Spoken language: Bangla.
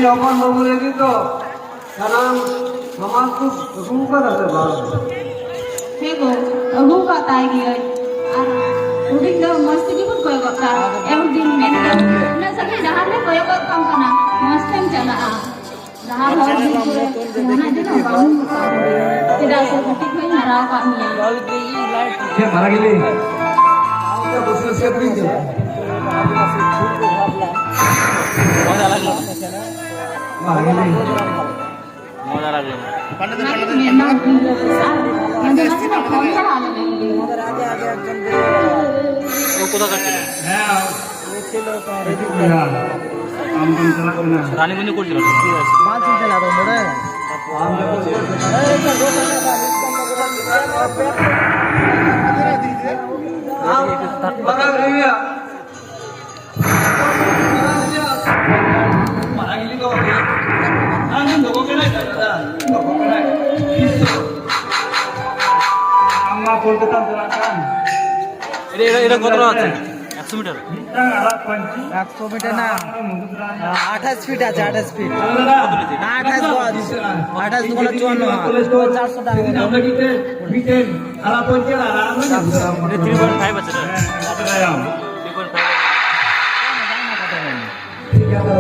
যখন বাবু রেখে তো কারণ আমার খুব হুঙ্কার আছে हे गो हुका ताई गई और उडिंग द मस्त की कुछ कोई का एक दिन मैंने ना सके जहां में कोई का काम करना मस्त में चला जहां हो ना दिन बाहु tidak seperti कोई हरा का मिया ये मारा गेले এটা বসে সে তুই যা মজা লাগলো মারা গেলে মজা লাগলো ও কোথা কাটছিল হ্যাঁ ছিল আমন চালাবে না রানীগঞ্জে করছিল মাছ চিনতে না তো মোড়ে এটা কত আছে 100 মিটার 100 মিটার না 28 ফিট আছে 28 ফিট 28 গজ 28 গুণ 54 400 টাকা আমরা কিতে বিটেন আলা পঞ্চে আলা 3.5 আছে না 3.5 ঠিক আছে